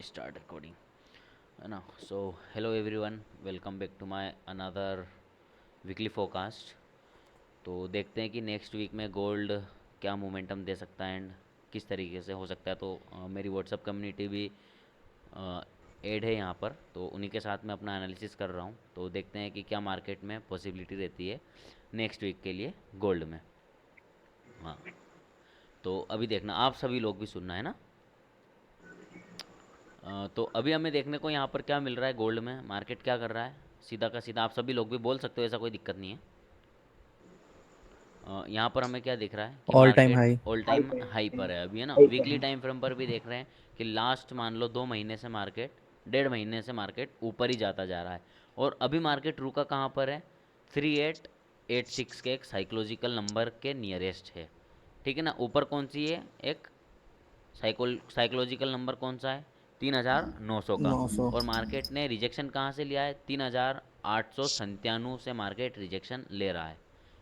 Start recording है ना। So hello everyone, welcome back to my another weekly forecast. तो देखते हैं कि नेक्स्ट वीक में गोल्ड क्या मोमेंटम दे सकता है एंड किस तरीके से हो सकता है। तो मेरी व्हाट्सअप कम्युनिटी भी ऐड है यहाँ पर, तो उन्हीं के साथ मैं अपना एनालिसिस कर रहा हूँ। तो देखते हैं कि क्या मार्केट में पॉसिबिलिटी रहती है नेक्स्ट वीक के लिए गोल्ड में। हाँ, तो अभी देखना, आप सभी लोग भी सुनना है ना। तो अभी हमें देखने को यहाँ पर क्या मिल रहा है, गोल्ड में मार्केट क्या कर रहा है। सीधा का सीधा आप सभी लोग भी बोल सकते हो, ऐसा कोई दिक्कत नहीं है। यहाँ पर हमें क्या दिख रहा है कि all time market high. All time high पर है अभी, है ना। वीकली टाइम फ्रेम पर भी देख रहे हैं कि लास्ट मान लो 2 महीने से मार्केट, 1.5 महीने से मार्केट ऊपर ही जाता जा रहा है। और अभी मार्केट रुका कहाँ पर है, 3886 के एक साइकोलॉजिकल नंबर के नियरेस्ट है। ठीक है ना। ऊपर कौन सी है, एक साइकोलॉजिकल नंबर कौन सा है, 3900 का। 900। और मार्केट ने रिजेक्शन कहाँ से लिया है, 3897 से मार्केट रिजेक्शन ले रहा है।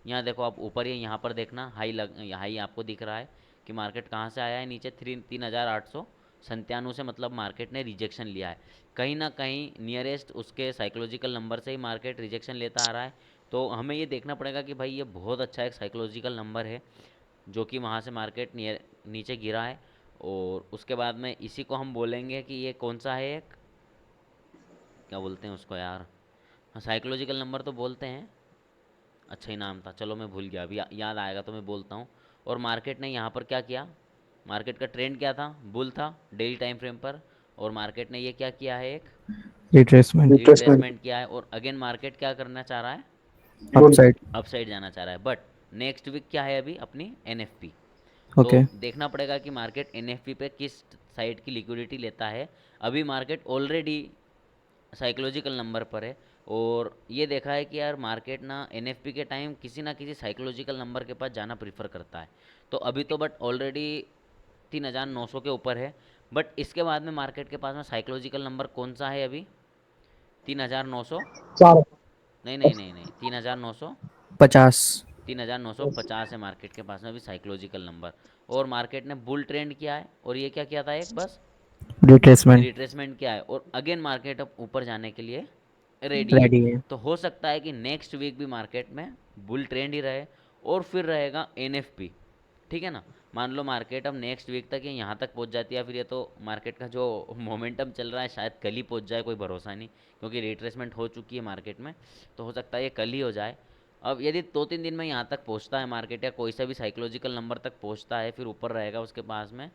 यहाँ देखो आप ऊपर ही, यहाँ पर देखना हाई आपको दिख रहा है कि मार्केट कहाँ से आया है नीचे, 3897 से, मतलब मार्केट ने रिजेक्शन लिया है। कहीं ना कहीं नियरेस्ट उसके साइकोलॉजिकल नंबर से ही मार्केट रिजेक्शन लेता आ रहा है। तो हमें ये देखना पड़ेगा कि भाई ये बहुत अच्छा एक साइकोलॉजिकल नंबर है जो कि वहाँ से मार्केट नीचे गिरा है। और उसके बाद में इसी को हम बोलेंगे कि ये कौन सा है, एक क्या बोलते हैं उसको यार, हाँ साइकोलॉजिकल नंबर तो बोलते हैं। अच्छा ही नाम था, चलो मैं भूल गया, अभी याद आएगा तो मैं बोलता हूँ। और मार्केट ने यहाँ पर क्या किया, मार्केट का ट्रेंड क्या था, बुल था डेली टाइम फ्रेम पर। और मार्केट ने ये क्या किया है, एक रिट्रेसमेंट। रिट्रेसमेंट किया है। और अगेन मार्केट क्या करना चाह रहा है, अपसाइड। अपसाइड जाना चाह रहा है। बट नेक्स्ट वीक क्या है अभी अपनी एनएफपी। तो ओके। देखना पड़ेगा कि मार्केट एनएफपी पे किस साइड की लिक्विडिटी लेता है। अभी मार्केट ऑलरेडी साइकोलॉजिकल नंबर पर है। और ये देखा है कि यार मार्केट ना एनएफपी के टाइम किसी ना किसी साइकोलॉजिकल नंबर के पास जाना प्रीफर करता है। तो अभी तो बट ऑलरेडी 3900 के ऊपर है। बट इसके बाद में मार्केट के पास में साइकोलॉजिकल नंबर कौन सा है अभी, 3900, चार। नहीं नहीं नहीं नहीं, 3900, 50। 3950 है मार्केट के पास में अभी साइकोलॉजिकल नंबर। और मार्केट ने बुल ट्रेंड किया है और ये क्या किया था, एक बस रिट्रेसमेंट। रिट्रेसमेंट किया है। और अगेन मार्केट अब ऊपर जाने के लिए रेडी है। रेडी है। तो हो सकता है कि नेक्स्ट वीक भी मार्केट में बुल ट्रेंड ही रहे और फिर रहेगा एनएफपी। ठीक है ना। मान लो मार्केट अब नेक्स्ट वीक तक यहाँ तक पहुँच जाती है, फिर ये तो मार्केट का जो मोमेंटम चल रहा है शायद कल ही पहुँच जाए, कोई भरोसा नहीं, क्योंकि रिट्रेसमेंट हो चुकी है मार्केट में। तो हो सकता है ये कल ही हो जाए। अब यदि 2-3 दिन में यहाँ तक पहुँचता है मार्केट, या कोई सा भी साइकोलॉजिकल नंबर तक पहुँचता है, फिर ऊपर रहेगा उसके पास में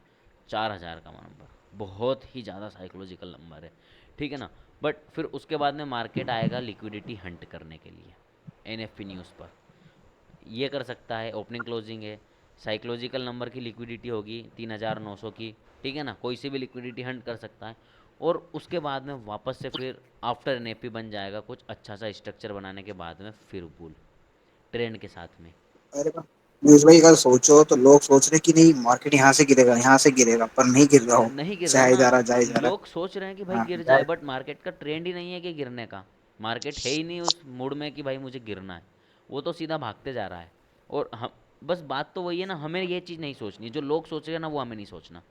4000 का नंबर, बहुत ही ज़्यादा साइकोलॉजिकल नंबर है। ठीक है ना। बट फिर उसके बाद में मार्केट आएगा लिक्विडिटी हंट करने के लिए एनएफपी न्यूज़ पर। ये कर सकता है, ओपनिंग क्लोजिंग है, साइकोलॉजिकल नंबर की लिक्विडिटी होगी 3900 की। ठीक है ना। कोई सी भी लिक्विडिटी हंट कर सकता है। और उसके बाद में वापस से फिर आफ्टर एनएफपी बन जाएगा कुछ अच्छा सा स्ट्रक्चर बनाने के बाद में, फिर बुल ट्रेंड के साथ में। अरे बा, न्यूज भाई अगर सोचो तो लोग सोच रहे कि नहीं मार्केट यहाँ से गिरेगा पर नहीं गिर रहा हो। नहीं गिर रहा जाए ना, जा रहा जाए जा रहा। लोग सोच रहे हैं कि भाई हाँ गिर जाए, यार। बट मार्केट का ट्रेंड ही नहीं है कि गिरने का। मार्केट है ही नहीं उस मूड में कि भाई मुझे गिरना है, वो तो सीधा भागते जा रहा है। और हम, बस बात तो वही है ना, हमें ये चीज़ नहीं सोचनी, जो लोग सोचेगा ना वो हमें नहीं सोचना।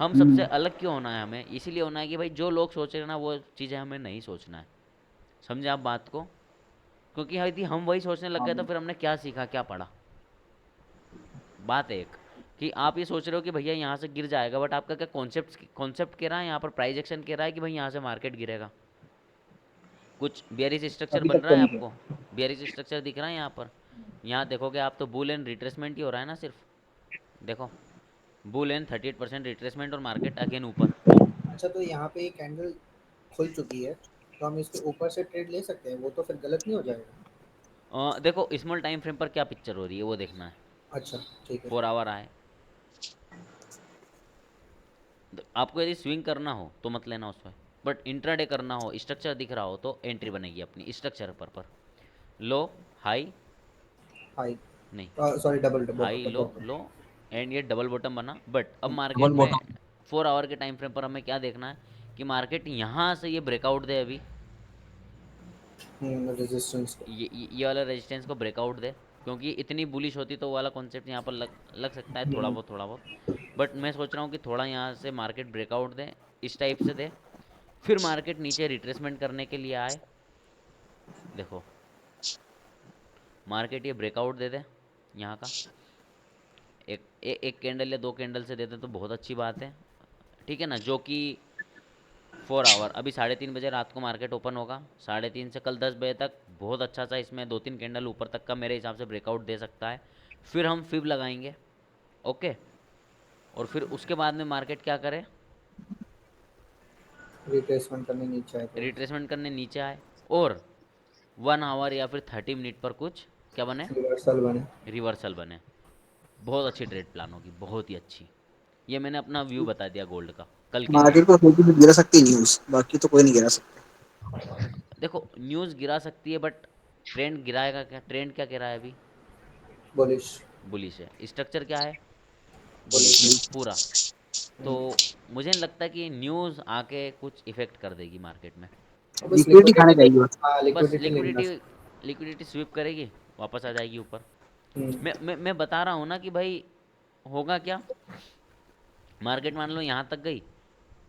हम सबसे हम्म, अलग क्यों होना है, हमें इसीलिए होना है कि भाई जो लोग सोचेगा ना वो चीज़ें हमें नहीं सोचना है। समझे आप बात को। क्योंकि यदि हम वही सोचने लग हाँ गए तो फिर हमने क्या सीखा, क्या पढ़ा। बात एक कि आप ये सोच रहे हो कि भैया यहाँ से गिर जाएगा, बट आपका क्या कॉन्सेप्ट कॉन्सेप्ट कह रहा है यहाँ पर, प्राइस एक्शन कह रहा है कि भाई यहाँ से मार्केट गिरेगा। कुछ बियरिश स्ट्रक्चर अभी बन तक रहा तो है नहीं आपको, बियरिश स्ट्रक्चर दिख रहा है यहाँ पर। यहाँ देखोगे आप तो बुल एंड रिट्रेसमेंट ही हो रहा है ना सिर्फ। देखो, बुल एंड 38% रिट्रेसमेंट और मार्केट अगेन ऊपर। है। अच्छा, तो यहाँ पे एक कैंडल खुल चुकी है, तो हम इसके ऊपर से ट्रेड ले सकते हैं, वो तो फिर गलत नहीं हो जाएगा? देखो स्मॉल टाइम फ्रेम पर क्या पिक्चर हो रही है वो देखना है। अच्छा, ठीक है। 4 आवर आए, आपको यदि स्विंग करना हो तो मत लेना उसमें। बट इंट्राडे करना हो, स्ट्रक्चर दिख रहा हो, तो एंट्री बनेगी अपनी स्ट्रक्चर पर। लो, हाई, हाई। नहीं, sorry, double double high low bottom. Low, and ये डबल बॉटम बना। बट अब डबल मार्केट में बॉटम। 4 आवर के टाइम फ्रेम पर हमें क्या देखना है कि मार्केट यहाँ से ये ब्रेकआउट दे अभी, रेजिस्टेंस को। ये वाला रेजिस्टेंस को ब्रेकआउट दे। क्योंकि इतनी बुलिश होती तो वो वाला कॉन्सेप्ट यहाँ पर लग लग सकता है, थोड़ा बहुत थोड़ा बहुत। बट मैं सोच रहा हूँ कि थोड़ा यहाँ से मार्केट ब्रेकआउट दे, इस टाइप से दे, फिर मार्केट नीचे रिट्रेसमेंट करने के लिए आए। देखो मार्केट ये ब्रेकआउट दे दे यहाँ का, एक कैंडल या दो कैंडल से देते तो बहुत अच्छी बात है, ठीक है ना। जो कि 4 आवर, अभी 3:30 बजे रात को मार्केट ओपन होगा, 3:30 से कल 10 बजे तक बहुत अच्छा सा इसमें 2-3 कैंडल ऊपर तक का मेरे हिसाब से ब्रेकआउट दे सकता है। फिर हम फिब लगाएंगे, ओके। और फिर उसके बाद में मार्केट क्या करे, रिट्रेसमेंट करने नीचे आए तो रिट्रेसमेंट करने नीचे आए, और 1 आवर या फिर 30 मिनट पर कुछ क्या बने, रिवर्सल बने। रिवर्सल बने। बहुत अच्छी ट्रेड प्लान होगी, बहुत ही अच्छी। ये मैंने अपना व्यू बता दिया गोल्ड का कल के लिए। मार्केट को थोड़ी गिरा सकती है न्यूज, बाकी तो कोई नहीं गिरा सकता। देखो न्यूज़ गिरा सकती है, बट ट्रेंड गिराएगा क्या, ट्रेंड क्या गिरा है अभी, बुलिश। बुलिश है। स्ट्रक्चर क्या है, बुलिश है बुलिश। पूरा। तो मुझे नहीं लगता कि न्यूज़ आके कुछ इफेक्ट कर देगी मार्केट में। बस लिक्विडिटी खाने लिक्विडिटी। जाएगी बस। हाँ, बस लिक्विडिटी लेने लिक्विडिटी, बस। लिक्विडिटी स्वीप करेगी, वापस आ जाएगी ऊपर। हम्म। मैं बता रहा हूँ ना कि भाई होगा क्या, मार्केट मान लो यहाँ तक गई,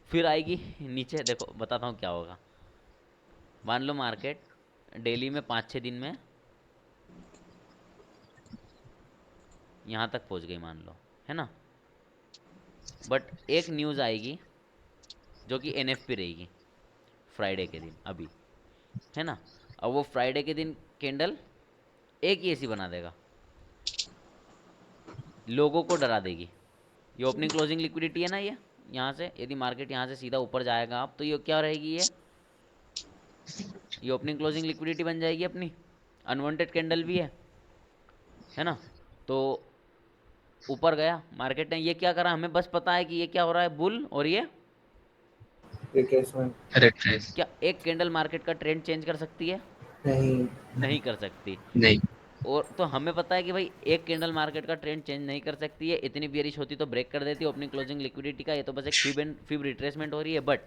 फिर आएगी नीचे। देखो बताता हूँ क्या होगा। मान लो मार्केट डेली में 5-6 दिन में यहाँ तक पहुँच गई मान लो, है ना। बट एक न्यूज़ आएगी जो कि एनएफपी रहेगी फ्राइडे के दिन अभी, है ना। अब वो फ्राइडे के दिन कैंडल एक ही ऐसी बना देगा, लोगों को डरा देगी। ये ओपनिंग क्लोजिंग लिक्विडिटी है ना, ये यहाँ से यदि मार्केट यहाँ से सीधा ऊपर जाएगा आप, तो ये क्या रहेगी, ये ओपनिंग क्लोजिंग लिक्विडिटी बन जाएगी अपनी। अनवांटेड कैंडल भी है ना। तो ऊपर गया मार्केट ने, ये क्या करा, हमें बस पता है कि ये क्या हो रहा है, बुल, और ये रिट्रेसमेंट। रिट्रेस क्या एक कैंडल मार्केट का ट्रेंड चेंज कर सकती है, नहीं। नहीं कर सकती। नहीं। और तो हमें पता है कि भाई एक कैंडल मार्केट का ट्रेंड चेंज नहीं कर सकती है, इतनी बियरिश होती तो ब्रेक कर देती ओपनिंग क्लोजिंग लिक्विडिटी का। ये तो बस एक फिब रिट्रेसमेंट हो रही है, बट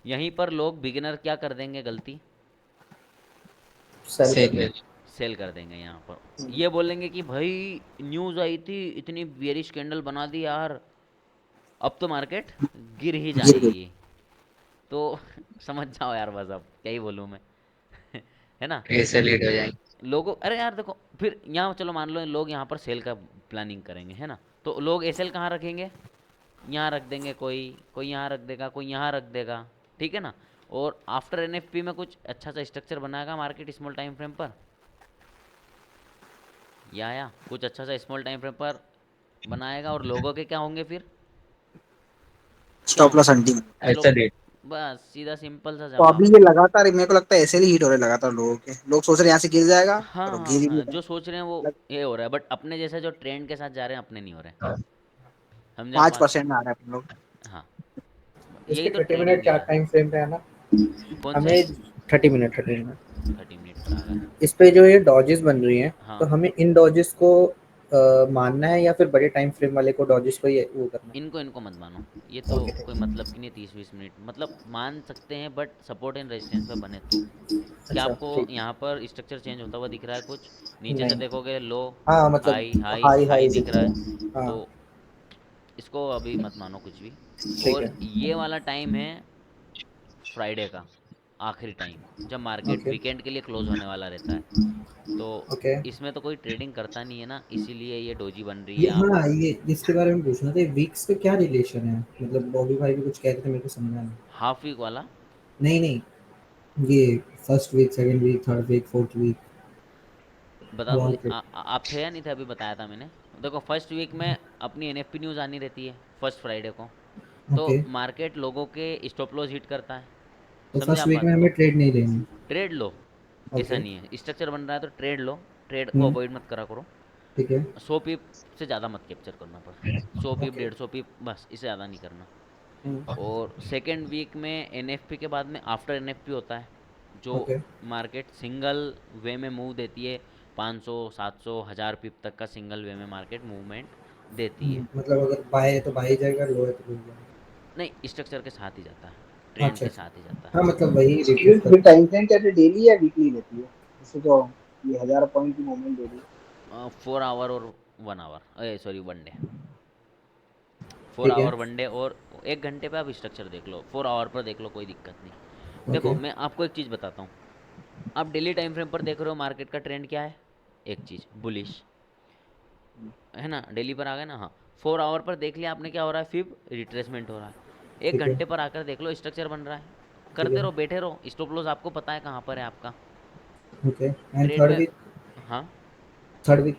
यहीं पर लोग बिगिनर क्या कर देंगे गलती, सेल कर सेल दे। है। सेल कर देंगे यहाँ पर। ये बोलेंगे कि भाई न्यूज़ आई थी, इतनी बियरिश कैंडल बना दी यार, अब तो मार्केट गिर ही गिर गई। जाएगी। तो समझ जाओ यार, बस अब क्या ही बोलूँ मैं है ना। ऐसे लीड हो जाएंगे। लोगों, अरे यार देखो, फिर यहाँ चलो मान लो लोग यहाँ पर सेल का प्लानिंग करेंगे, है ना। तो लोग एसएल कहाँ रखेंगे, यहाँ रख देंगे, कोई कोई यहाँ रख देगा, कोई यहाँ रख देगा, ठीक है ना। और आफ्टर एनएफपी में कुछ अच्छा सा स्ट्रक्चर बनाएगा मार्केट स्मॉल टाइम फ्रेम पर, या कुछ अच्छा सा स्मॉल टाइम फ्रेम पर बनाएगा, और लोगों के क्या होंगे फिर, क्या स्टॉप होंगे, लॉस हंटिंग। लोग, ऐसा लीड। बस सीधा सिंपल सा तो अभी जवाब। ये लगातार मेरे को लगता है ऐसे ही हिट हो रहे लगातार लोगों के, लोग सोच रहे हैं यहाँ से गिर जाएगा, हाँ और हाँ गिर ही नहीं हाँ, रहा। जो सोच रहे हैं वो लग ये हो रहा है, बट अपने जैसे जो ट्रेंड के साथ जा रहे हैं अपने नहीं हो रहे। हाँ। समझे आप पाँच बात को। परसेंट में आ रहा है अपन लोग। हाँ, इसके यही तो 30 मिनट ट्रेडिंग है चार्ट यार। टाइम फ्रेम पे है ना। कौन से, हमें 30 मिनट 30 मिनट 30 मिनट पर आ गए। इस पे जो ये डॉजेस बन रही हैं, तो हाँ, हमें इन डॉजेस को मानना है या फिर बड़े टाइम फ्रेम वाले को डॉजेस को ये वो करना इनको इनको मत मानो, ये है। तो ओके। कोई मतलब की नहीं। 30-20 मिनट मतलब मान सकते हैं, बट सपोर्ट एंड रेजिस्टेंस पे बने तो। क्या अच्छा आपको ठीक। यहाँ पर स्ट्रक्चर चेंज होता हुआ दिख रहा है कुछ, नीचे से नहीं। देखोगे लो, हाँ मतलब high high high high high दिख दिख रहा रहा है। है। तो हाँ इसको अभी मत मानो कुछ भी। ठीक और है। ये वाला टाइम है फ्राइडे का आखिरी टाइम, जब मार्केट ओके। वीकेंड के लिए क्लोज होने वाला रहता है। तो ओके। इसमें तो कोई ट्रेडिंग करता नहीं है ना, इसीलिए ये डोजी बन रही ये है। आप हाँ, ये इसके बारे में पूछना था, वीक्स का क्या रिलेशन है, मतलब बॉबी भाई भी कुछ कहते थे, मेरे को समझा नहीं। हाफ वीक वाला नहीं नहीं, ये first week, second week, third week, fourth week बता दूं, वॉल पे। आप थे या नहीं थे, अभी बताया था मैंने। देखो फर्स्ट वीक में अपनी एनएफपी न्यूज़ आनी रहती है फर्स्ट फ्राइडे को। तो ओके। मार्केट लोगों के स्टॉप लॉस हिट करता है। तो समझे फर्स्ट आप वीक में बात हमें को, ट्रेड नहीं लेनी। ट्रेड लो, ऐसा ओके। नहीं है। स्ट्रक्चर बन रहा है तो ट्रेड लो, ट्रेड को हम्म। अवॉइड मत करा करो। ठीक है। 100 पिप से ज़्यादा मत कैप्चर करना पर, 100 पिप ओके। 150 पिप बस, इससे ज़्यादा नहीं करना। हम्म। और सेकेंड वीक में एनएफपी के बाद में आफ्टर एनएफपी होता है, जो ओके। मार्केट सिंगल वे में मूव देती है। 500 700 1000 पिप तक का सिंगल वे में मार्केट मूवमेंट देती है। मतलब अगर बाय है तो बाय जाएगा, लो है तो लो जाएगा। नहीं, स्ट्रक्चर के साथ ही जाता है, ट्रेंड अच्छा के अच्छा। साथ ही जाता हाँ है। मतलब वही ये रिफ्रेश ये करता टाइम फ्रेम क्या डेली या वीकली रहती है, जैसे जो ये 1000 पॉइंट की मूवमेंट दे रही है। 4 आवर और 1 आवर, अरे सॉरी 1 डे। 4 ठीक है। आवर वन डे और 1 घंटे पे आप स्ट्रक्चर देख लो, 4 आवर पर देख लो, कोई दिक्कत नहीं। देखो ओके। मैं आपको एक चीज़ बताता हूँ, आप डेली टाइम फ्रेम पर देख रहे हो मार्केट का ट्रेंड क्या है, एक चीज़ बुलिश है ना, डेली पर आ गए ना, हाँ। 4 आवर पर देख लिया आपने क्या हो रहा है, फिर रिट्रेसमेंट हो रहा है। एक ठीक है। घंटे पर आकर देख लो स्ट्रक्चर बन रहा है, ठीक करते है। रहो, बैठे रहो, स्टॉप लॉस आपको पता है कहाँ पर है आपका ओके। एंड ट्रेड थर्ड में। वीक। हाँ, थर्ड वीक।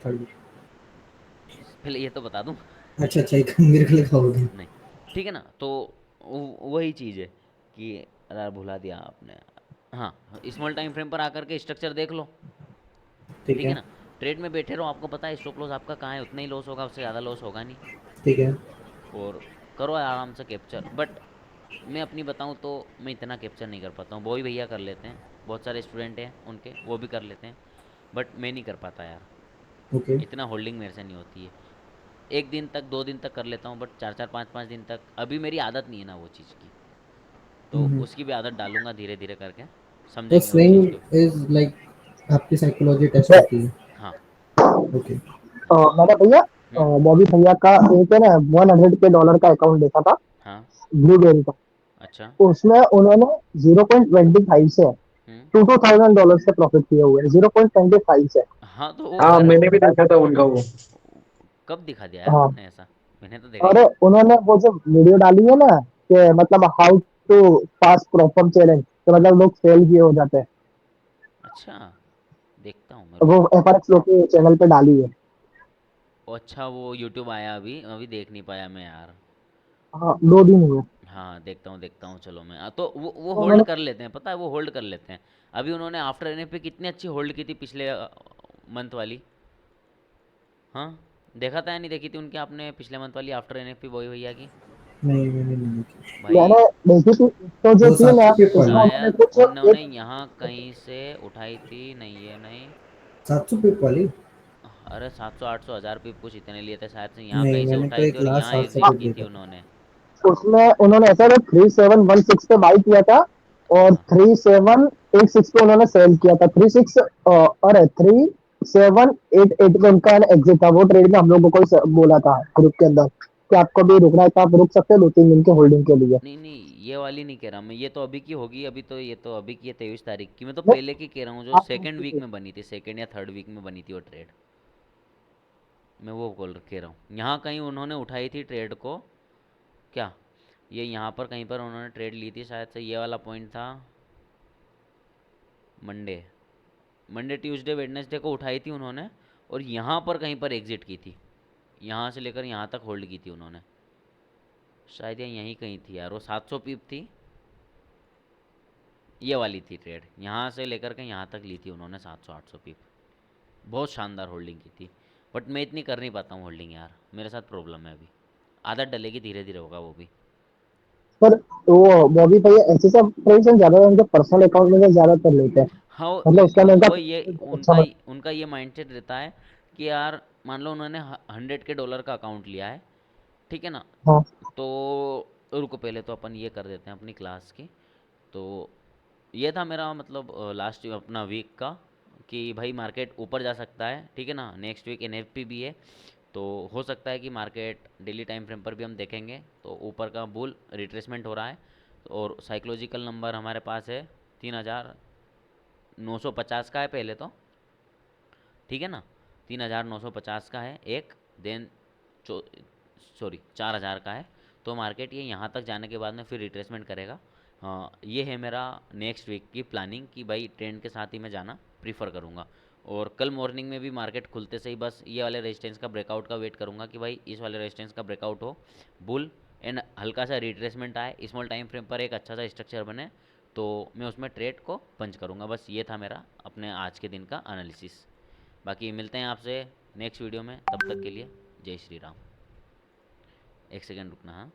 पहले ये तो बता दूँ। अच्छा अच्छा, एक मेरे को लगा होगा। नहीं, ठीक है ना, तो वही चीज़ है कि अरे भुला दिया आपने। हाँ, स्मॉल टाइम फ्रेम पर आकर के स्ट्रक्चर देख लो, ठीक ठीक है है। ना। ट्रेड में बैठे रहो, आपको पता है स्टॉप लॉस आपका कहाँ है, उतना ही लॉस होगा, उससे ज़्यादा लॉस होगा नहीं। ठीक है। और करो आराम से कैप्चर, बट मैं अपनी बताऊँ तो मैं इतना कैप्चर नहीं कर पाता हूँ, वही भैया कर लेते हैं, बहुत सारे स्टूडेंट हैं उनके, वो भी कर लेते हैं, बट मैं नहीं कर पाता यार, ओके। इतना होल्डिंग मेरे से नहीं होती है। 1 दिन तक 2 दिन तक कर लेता हूँ, बट 4 4 5 5 दिन तक अभी मेरी आदत नहीं है ना वो चीज़ की, तो हम्म। उसकी भी आदत डालूंगा धीरे धीरे करके, तो समझेंगे वो चीज़ स्विंग को। इज लाइक आपकी साइकोलॉजी टेस्ट होती है। हाँ। ओके। मैंने भैया हम्म। बॉबी भैया का एक है ना $100 का अकाउंट देखा था, हाँ। ब्लूबेरी का। अच्छा। उसमें उन्होंने 0.25 से हम्म। $2,000 से प्रॉफिट किए हुए हैं, 0.25 से। हाँ तो वो हाँ यार, मैंने भी देखा था उनका वो। कब दिखा दिया यार हाँ। उन्होंने ऐसा, मैंने तो देखा ही और नहीं। उन्होंने वो जो वीडियो डाली है ना कि मतलब how to pass proper challenge, तो मतलब लोग फेल किए हो जाते हैं। अच्छा, देखता हूँ मैं, तो वो रुको। एफआरएक्स लोग के चैनल पे डाली है। ओ अच्छा, वो यूट्यूब आया अभी अभी देख नहीं पाया मैं यार। हाँ, 2 दिन हुए। हाँ देखता हूँ, चलो मैं तो वो तो होल्ड उन्होंने कर लेते हैं, पता है वो होल्ड कर लेते हैं। अभी उन्होंने आफ्टर एनएफ पे कितनी अच्छी होल्ड की थी पिछले मंथ वाली। हाँ, देखा था या नहीं देखी थी उनकी आपने पिछले मंथ वाली आफ्टर एनएफ पी बॉय भैया की। नहीं, मैंने नहीं देखी। भाई मैंने देखी थी, तो जो वो थी ना 700 पिप वाली। उसमें उन्होंने शायद कुछ उन्होंने एक यहाँ कहीं से उठाई थी, नहीं ये नहीं। 700 पिप वाली। अरे 700 800 1000 पिप कुछ इतने लिए थे शायद से, यहाँ नहीं, कहीं से मैंने तो उठाई थी एक और लास्ट यहाँ 700 एग्जिट पिप की थी देखा था। उन्होंने। उसमें उन्होंने ऐसा 3716 पे बाई किया था और हाँ। 3786 पे उन्होंने सेल किया था। 36 अरे 3788 पे उनका एग्जिट था। वो ट्रेड में हम लोगों को बोला था ग्रुप के अंदर कि आपको भी रुकना है तो आप रुक सकते हैं 2 3 दिन के होल्डिंग के लिए। नहीं नहीं, ये वाली नहीं कह रहा मैं, ये तो अभी की होगी, अभी तो ये तो अभी की है 23 तारीख की, मैं तो नहीं, पहले की कह रहा हूँ जो आप सेकंड वीक में बनी थी, सेकंड या थर्ड वीक में बनी थी वो ट्रेड, मैं वो कॉल कह रहा हूँ। यहाँ कहीं उन्होंने उठाई थी ट्रेड को क्या, ये यहाँ पर कहीं पर उन्होंने ट्रेड ली थी शायद से, ये वाला पॉइंट था मंडे, मंडे ट्यूसडे वेडनेसडे को उठाई थी उन्होंने, और यहाँ पर कहीं पर एग्जिट की थी, यहाँ से लेकर यहाँ तक होल्ड की थी उन्होंने, शायद ये यहीं कहीं थी यार, वो 700 पीप थी, ये वाली थी ट्रेड, यहाँ से लेकर के यहाँ तक ली थी उन्होंने 700 800 पीप, बहुत शानदार होल्डिंग की थी। बट मैं इतनी कर नहीं पाता हूँ होल्डिंग यार, मेरे साथ प्रॉब्लम है अभी, आदत डलेगी धीरे धीरे होगा वो भी। पर वो बॉबी भैया ऐसे सब ट्रेड्स हम ज्यादा उनके पर्सनल अकाउंट में से ज्यादातर लेते हैं। हाँ मतलब उसका उनका वो ये अच्छा उनका ये माइंडसेट रहता है कि यार मान लो उन्होंने 100 के डॉलर का अकाउंट लिया है, ठीक है ना, हाँ। तो रुको पहले तो अपन ये कर देते हैं अपनी क्लास की। तो ये था मेरा मतलब लास्ट अपना वीक का, कि भाई मार्केट ऊपर जा सकता है, ठीक है ना, नेक्स्ट वीक एनएफपी भी है, तो हो सकता है कि मार्केट डेली टाइम फ्रेम पर भी हम देखेंगे तो ऊपर का बुल रिट्रेसमेंट हो रहा है, और साइकोलॉजिकल नंबर हमारे पास है 3950 का है पहले तो, ठीक है ना, 3950 का है एक, देन सॉरी 4000 का है, तो मार्केट ये यहाँ तक जाने के बाद में फिर रिट्रेसमेंट करेगा। हाँ, ये है मेरा नेक्स्ट वीक की प्लानिंग कि भाई ट्रेंड के साथ ही मैं जाना प्रीफर करूँगा, और कल मॉर्निंग में भी मार्केट खुलते से ही बस ये वाले रेजिस्टेंस का ब्रेकआउट का वेट करूँगा कि भाई इस वाले रेजिस्टेंस का ब्रेकआउट हो, बुल एंड हल्का सा रिट्रेसमेंट आए, स्मॉल टाइम फ्रेम पर एक अच्छा सा स्ट्रक्चर बने, तो मैं उसमें ट्रेड को पंच करूँगा। बस ये था मेरा अपने आज के दिन का एनालिसिस। बाकी मिलते हैं आपसे नेक्स्ट वीडियो में, तब तक के लिए जय श्री राम। एक सेकेंड रुकना, हाँ।